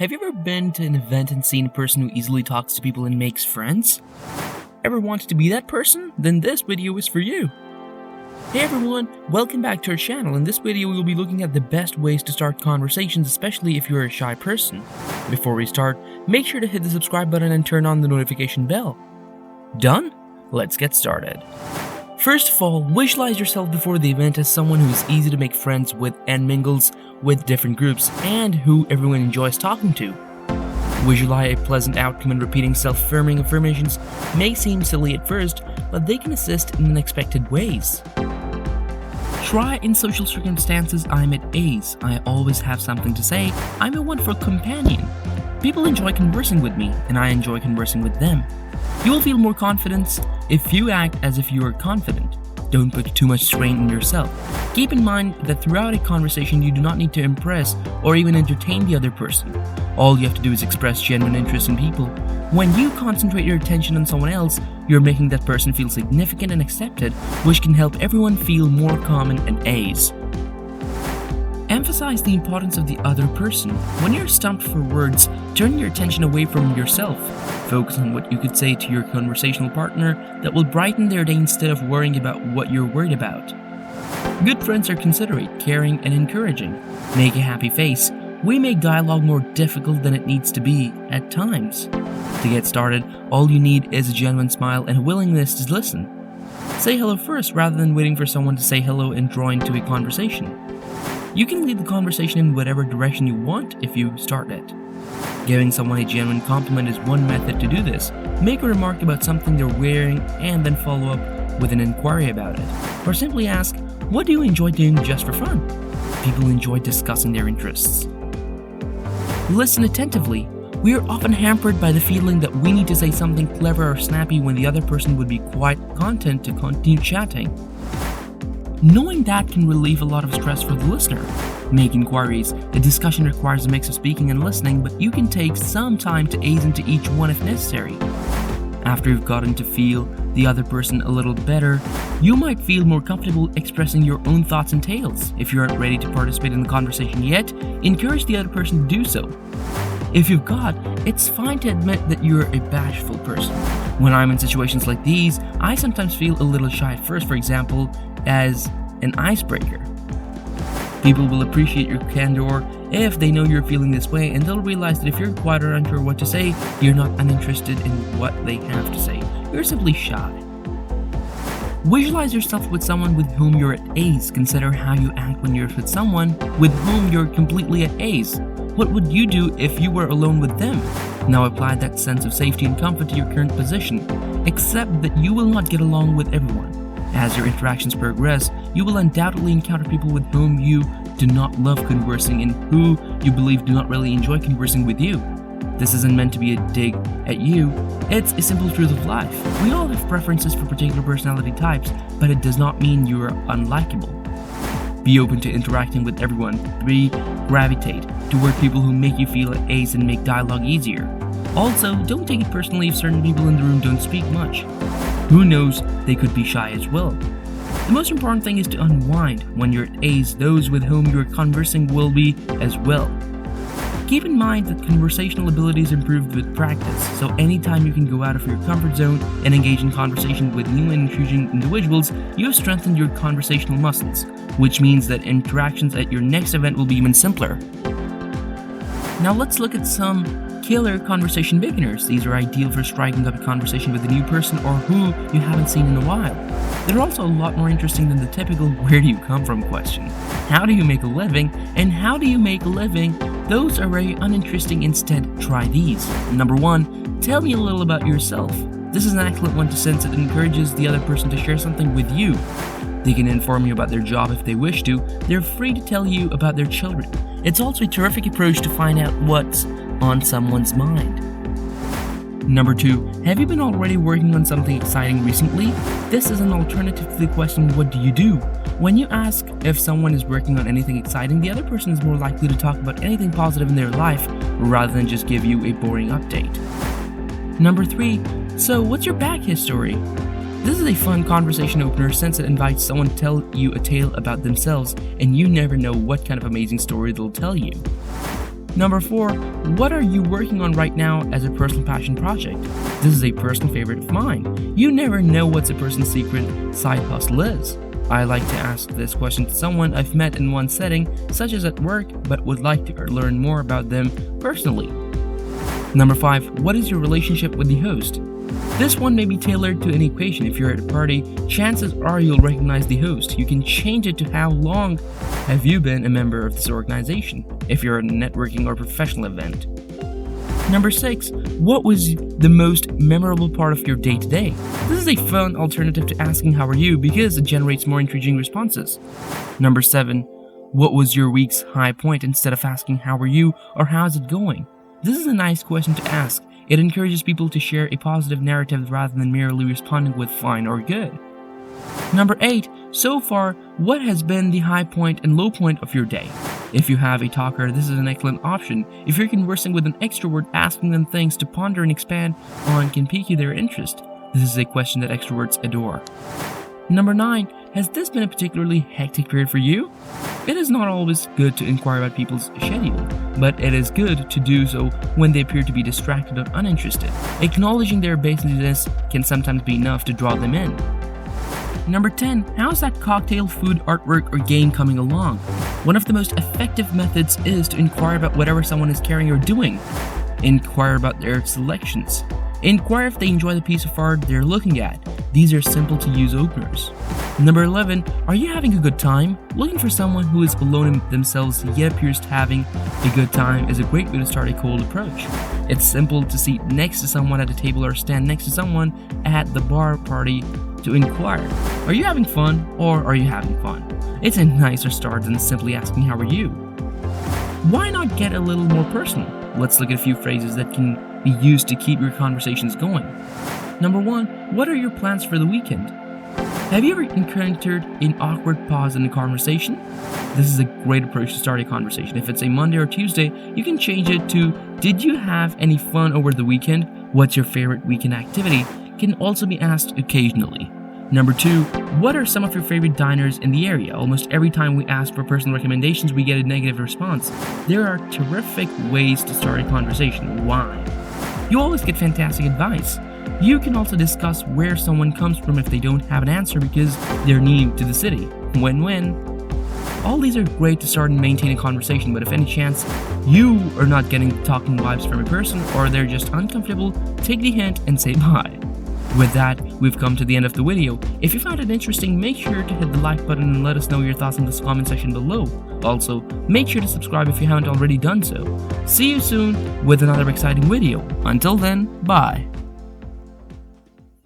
Have you ever been to an event and seen a person who easily talks to people and makes friends? Ever wanted to be that person? Then this video is for you. Hey everyone, welcome back to our channel. In this video we will be looking at the best ways to start conversations, especially if you're a shy person. Before we start, make sure to hit the subscribe button and turn on the notification bell. Done? Let's get started. First of all, visualize yourself before the event as someone who is easy to make friends with and mingles with different groups and who everyone enjoys talking to. Visualize a pleasant outcome, and repeating self-affirming affirmations may seem silly at first, but they can assist in unexpected ways. Try in social circumstances: I'm at ease, I always have something to say, I'm a wonderful companion. People enjoy conversing with me, and I enjoy conversing with them. You will feel more confidence if you act as if you are confident. Don't put too much strain on yourself. Keep in mind that throughout a conversation you do not need to impress or even entertain the other person. All you have to do is express genuine interest in people. When you concentrate your attention on someone else, you're making that person feel significant and accepted, which can help everyone feel more calm and at ease. Emphasize the importance of the other person. When you're stumped for words, turn your attention away from yourself. Focus on what you could say to your conversational partner that will brighten their day instead of worrying about what you're worried about. Good friends are considerate, caring, and encouraging. Make a happy face. We make dialogue more difficult than it needs to be at times. To get started, all you need is a genuine smile and a willingness to listen. Say hello first rather than waiting for someone to say hello and draw into a conversation. You can lead the conversation in whatever direction you want if you start it. Giving someone a genuine compliment is one method to do this. Make a remark about something they're wearing and then follow up with an inquiry about it. Or simply ask, what do you enjoy doing just for fun? People enjoy discussing their interests. Listen attentively. We are often hampered by the feeling that we need to say something clever or snappy when the other person would be quite content to continue chatting. Knowing that can relieve a lot of stress for the listener. Make inquiries. A discussion requires a mix of speaking and listening, but you can take some time to ease into each one if necessary. After you've gotten to feel the other person a little better, you might feel more comfortable expressing your own thoughts and tales. If you aren't ready to participate in the conversation yet, encourage the other person to do so. If you've got, it's fine to admit that you're a bashful person. When I'm in situations like these, I sometimes feel a little shy at first, for example, as an icebreaker. People will appreciate your candor if they know you're feeling this way, and they'll realize that if you're quiet or unsure what to say, you're not uninterested in what they have to say. You're simply shy. Visualize yourself with someone with whom you're at ease. Consider how you act when you're with someone with whom you're completely at ease. What would you do if you were alone with them? Now apply that sense of safety and comfort to your current position. Accept that you will not get along with everyone. As your interactions progress, you will undoubtedly encounter people with whom you do not love conversing and who you believe do not really enjoy conversing with you. This isn't meant to be a dig at you, it's a simple truth of life. We all have preferences for particular personality types, but it does not mean you are unlikable. Be open to interacting with everyone. Gravitate toward people who make you feel at ease and make dialogue easier. Also, don't take it personally if certain people in the room don't speak much. Who knows, they could be shy as well. The most important thing is to unwind. When you're at ease, those with whom you're conversing will be as well. Keep in mind that conversational abilities improve with practice, so anytime you can go out of your comfort zone and engage in conversation with new and intriguing individuals, you have strengthened your conversational muscles, which means that interactions at your next event will be even simpler. Now let's look at some killer conversation beginners. These are ideal for striking up a conversation with a new person or who you haven't seen in a while. They're also a lot more interesting than the typical "where do you come from" question. How do you make a living? And how do you make a living? Those are very uninteresting. Instead, try these. Number 1, tell me a little about yourself. This is an excellent one to sense it encourages the other person to share something with you. They can inform you about their job if they wish to. They're free to tell you about their children. It's also a terrific approach to find out what's on someone's mind. Number 2, have you been already working on something exciting recently? This is an alternative to the question, what do you do? When you ask if someone is working on anything exciting, the other person is more likely to talk about anything positive in their life rather than just give you a boring update. Number 3, so what's your back history? This is a fun conversation opener since it invites someone to tell you a tale about themselves, and you never know what kind of amazing story they'll tell you. Number 4, what are you working on right now as a personal passion project? This is a personal favorite of mine. You never know what a person's secret side hustle is. I like to ask this question to someone I've met in one setting, such as at work, but would like to learn more about them personally. Number 5, what is your relationship with the host? This one may be tailored to any occasion. If you're at a party, chances are you'll recognize the host. You can change it to how long have you been a member of this organization, if you're at a networking or professional event. Number 6, what was the most memorable part of your day today? This is a fun alternative to asking how are you because it generates more intriguing responses. Number 7, what was your week's high point instead of asking how are you or how's it going? This is a nice question to ask. It encourages people to share a positive narrative rather than merely responding with fine or good. Number 8, so far, what has been the high point and low point of your day? If you have a talker, this is an excellent option. If you're conversing with an extrovert, asking them things to ponder and expand on can pique their interest. This is a question that extroverts adore. Number 9, has this been a particularly hectic period for you? It is not always good to inquire about people's schedule, but it is good to do so when they appear to be distracted or uninterested. Acknowledging their baselessness can sometimes be enough to draw them in. Number 10, how's that cocktail, food, artwork, or game coming along? One of the most effective methods is to inquire about whatever someone is carrying or doing. Inquire about their selections. Inquire if they enjoy the piece of art they're looking at. These are simple to use openers. Number 11, are you having a good time? Looking for someone who is alone in themselves yet appears to having a good time is a great way to start a cold approach. It's simple to sit next to someone at a table or stand next to someone at the bar party to inquire, are you having fun or are you having fun? It's a nicer start than simply asking how are you. Why not get a little more personal? Let's look at a few phrases that can be used to keep your conversations going. Number 1, what are your plans for the weekend? Have you ever encountered an awkward pause in a conversation? This is a great approach to start a conversation. If it's a Monday or Tuesday, you can change it to, did you have any fun over the weekend? What's your favorite weekend activity? Can also be asked occasionally. Number 2, what are some of your favorite diners in the area? Almost every time we ask for personal recommendations, we get a negative response. There are terrific ways to start a conversation. Why? You always get fantastic advice. You can also discuss where someone comes from if they don't have an answer because they're new to the city. Win-win. All these are great to start and maintain a conversation, but if any chance you are not getting talking vibes from a person or they're just uncomfortable, take the hint and say bye. With that, we've come to the end of the video. If you found it interesting, make sure to hit the like button and let us know your thoughts in the comment section below. Also, make sure to subscribe if you haven't already done so. See you soon with another exciting video. Until then, bye.